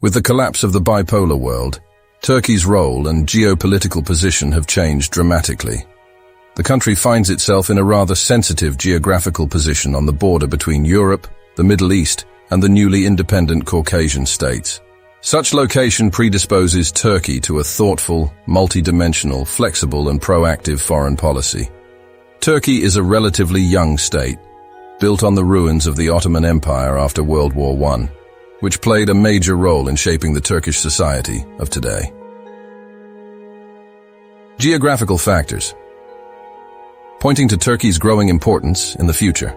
With the collapse of the bipolar world, Turkey's role and geopolitical position have changed dramatically. The country finds itself in a rather sensitive geographical position on the border between Europe, the Middle East, and the newly independent Caucasian states. Such location predisposes Turkey to a thoughtful, multidimensional, flexible, and proactive foreign policy. Turkey is a relatively young state, built on the ruins of the Ottoman Empire after World War I, which played a major role in shaping the Turkish society of today. Geographical factors, pointing to Turkey's growing importance in the future.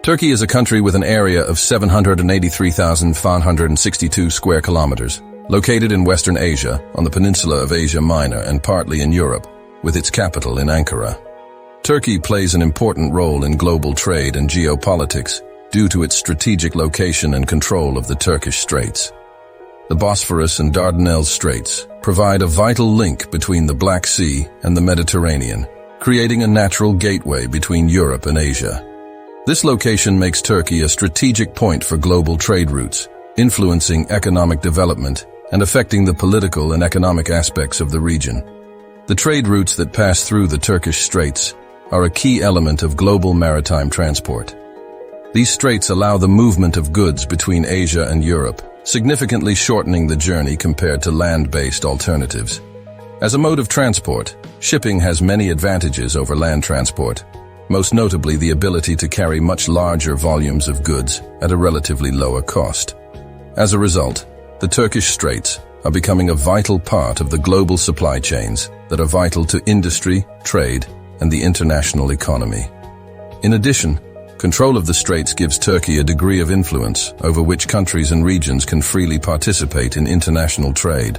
Turkey is a country with an area of 783,562 square kilometers, located in Western Asia, on the peninsula of Asia Minor and partly in Europe, with its capital in Ankara. Turkey plays an important role in global trade and geopolitics due to its strategic location and control of the Turkish Straits. The Bosphorus and Dardanelles Straits provide a vital link between the Black Sea and the Mediterranean, creating a natural gateway between Europe and Asia. This location makes Turkey a strategic point for global trade routes, influencing economic development and affecting the political and economic aspects of the region. The trade routes that pass through the Turkish Straits are a key element of global maritime transport. These straits allow the movement of goods between Asia and Europe, significantly shortening the journey compared to land-based alternatives. As a mode of transport, shipping has many advantages over land transport, most notably the ability to carry much larger volumes of goods at a relatively lower cost. As a result, the Turkish Straits are becoming a vital part of the global supply chains that are vital to industry, trade, and the international economy. In addition, control of the Straits gives Turkey a degree of influence over which countries and regions can freely participate in international trade.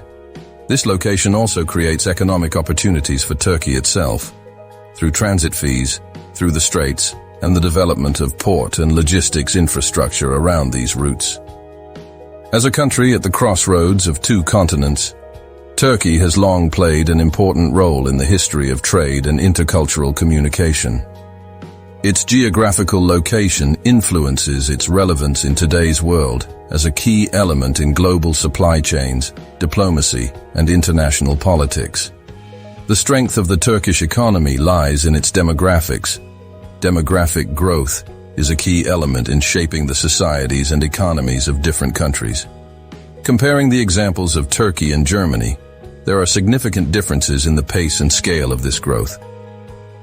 This location also creates economic opportunities for Turkey itself, through transit fees, through the Straits, and the development of port and logistics infrastructure around these routes. As a country at the crossroads of two continents, Turkey has long played an important role in the history of trade and intercultural communication. Its geographical location influences its relevance in today's world as a key element in global supply chains, diplomacy, and international politics. The strength of the Turkish economy lies in its demographics. Demographic growth is a key element in shaping the societies and economies of different countries. Comparing the examples of Turkey and Germany, there are significant differences in the pace and scale of this growth.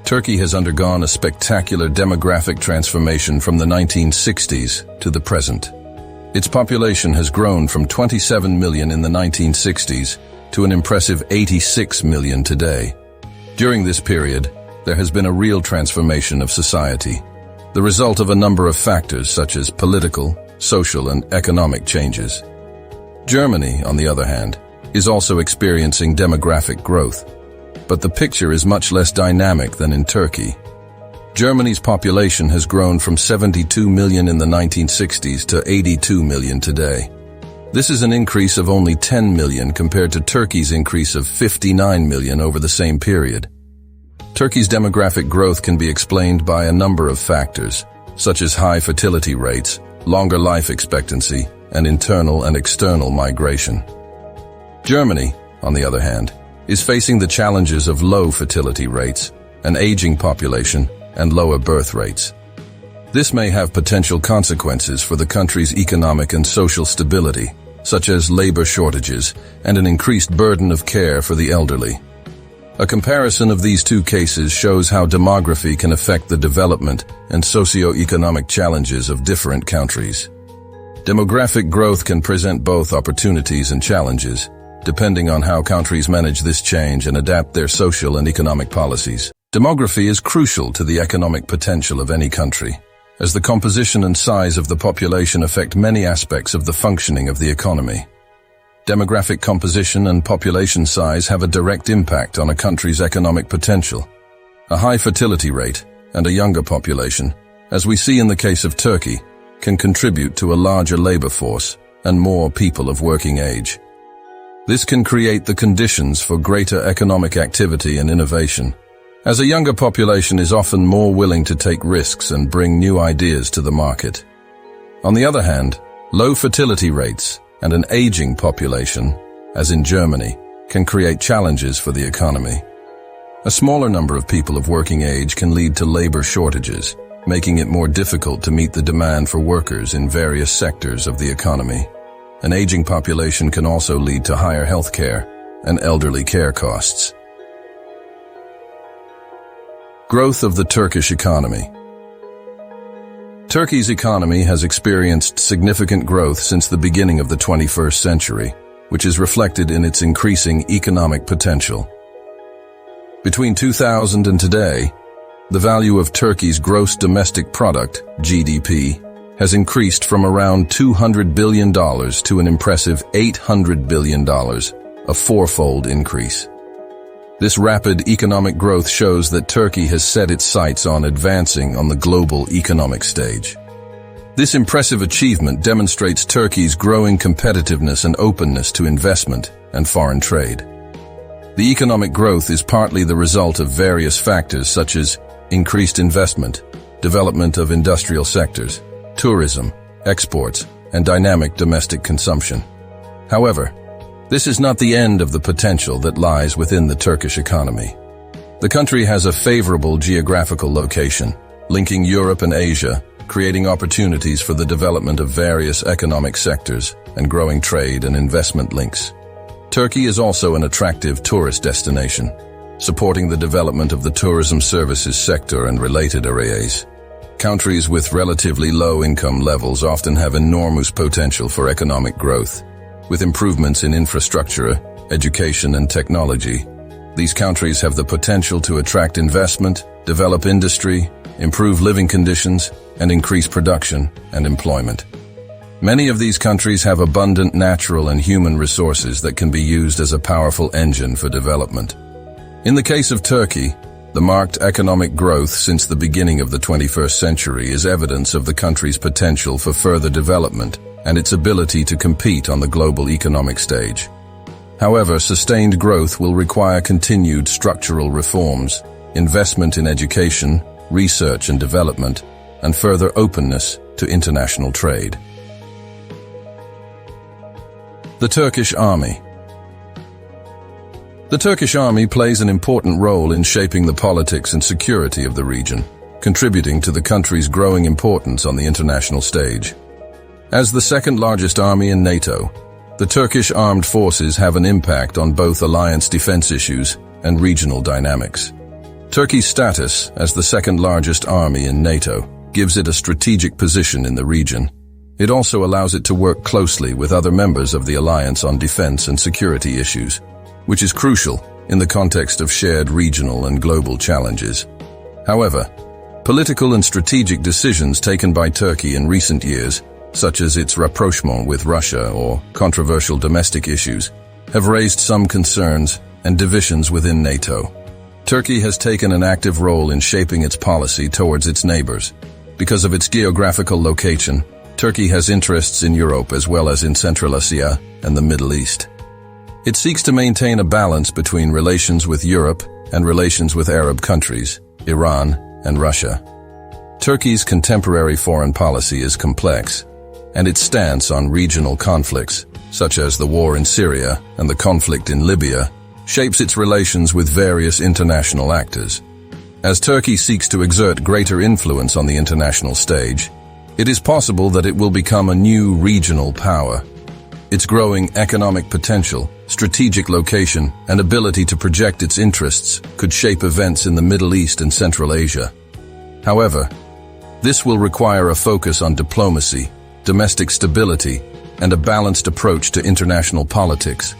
Turkey has undergone a spectacular demographic transformation from the 1960s to the present. Its population has grown from 27 million in the 1960s to an impressive 86 million today. During this period, there has been a real transformation of society, the result of a number of factors such as political, social, and economic changes. Germany, on the other hand, is also experiencing demographic growth, but the picture is much less dynamic than in Turkey. Germany's population has grown from 72 million in the 1960s to 82 million today. This is an increase of only 10 million compared to Turkey's increase of 59 million over the same period. Turkey's demographic growth can be explained by a number of factors, such as high fertility rates, longer life expectancy, and internal and external migration. Germany, on the other hand, is facing the challenges of low fertility rates, an aging population, and lower birth rates. This may have potential consequences for the country's economic and social stability, such as labor shortages and an increased burden of care for the elderly. A comparison of these two cases shows how demography can affect the development and socio-economic challenges of different countries. Demographic growth can present both opportunities and challenges, depending on how countries manage this change and adapt their social and economic policies. Demography is crucial to the economic potential of any country, as the composition and size of the population affect many aspects of the functioning of the economy. Demographic composition and population size have a direct impact on a country's economic potential. A high fertility rate and a younger population, as we see in the case of Turkey, can contribute to a larger labor force and more people of working age. This can create the conditions for greater economic activity and innovation, as a younger population is often more willing to take risks and bring new ideas to the market. On the other hand, low fertility rates and an aging population, as in Germany, can create challenges for the economy. A smaller number of people of working age can lead to labor shortages, making it more difficult to meet the demand for workers in various sectors of the economy. An aging population can also lead to higher healthcare and elderly care costs. Growth of the Turkish economy. Turkey's economy has experienced significant growth since the beginning of the 21st century, which is reflected in its increasing economic potential. Between 2000 and today, the value of Turkey's gross domestic product, GDP, has increased from around $200 billion to an impressive $800 billion, a fourfold increase. This rapid economic growth shows that Turkey has set its sights on advancing on the global economic stage. This impressive achievement demonstrates Turkey's growing competitiveness and openness to investment and foreign trade. The economic growth is partly the result of various factors such as increased investment, development of industrial sectors, tourism, exports, and dynamic domestic consumption. However, this is not the end of the potential that lies within the Turkish economy. The country has a favorable geographical location, linking Europe and Asia, creating opportunities for the development of various economic sectors and growing trade and investment links. Turkey is also an attractive tourist destination, supporting the development of the tourism services sector and related areas. Countries with relatively low income levels often have enormous potential for economic growth. With improvements in infrastructure, education, and technology, these countries have the potential to attract investment, develop industry, improve living conditions, and increase production and employment. Many of these countries have abundant natural and human resources that can be used as a powerful engine for development. In the case of Turkey, the marked economic growth since the beginning of the 21st century is evidence of the country's potential for further development and its ability to compete on the global economic stage. However, sustained growth will require continued structural reforms, investment in education, research and development, and further openness to international trade. The Turkish Army. The Turkish Army plays an important role in shaping the politics and security of the region, contributing to the country's growing importance on the international stage. As the second largest army in NATO, the Turkish armed forces have an impact on both alliance defense issues and regional dynamics. Turkey's status as the second largest army in NATO gives it a strategic position in the region. It also allows it to work closely with other members of the alliance on defense and security issues, which is crucial in the context of shared regional and global challenges. However, political and strategic decisions taken by Turkey in recent years, such as its rapprochement with Russia or controversial domestic issues, have raised some concerns and divisions within NATO. Turkey has taken an active role in shaping its policy towards its neighbors. Because of its geographical location, Turkey has interests in Europe as well as in Central Asia and the Middle East. It seeks to maintain a balance between relations with Europe and relations with Arab countries, Iran and Russia. Turkey's contemporary foreign policy is complex, and its stance on regional conflicts, such as the war in Syria and the conflict in Libya, shapes its relations with various international actors. As Turkey seeks to exert greater influence on the international stage, it is possible that it will become a new regional power. Its growing economic potential, strategic location, and ability to project its interests could shape events in the Middle East and Central Asia. However, this will require a focus on diplomacy, domestic stability, and a balanced approach to international politics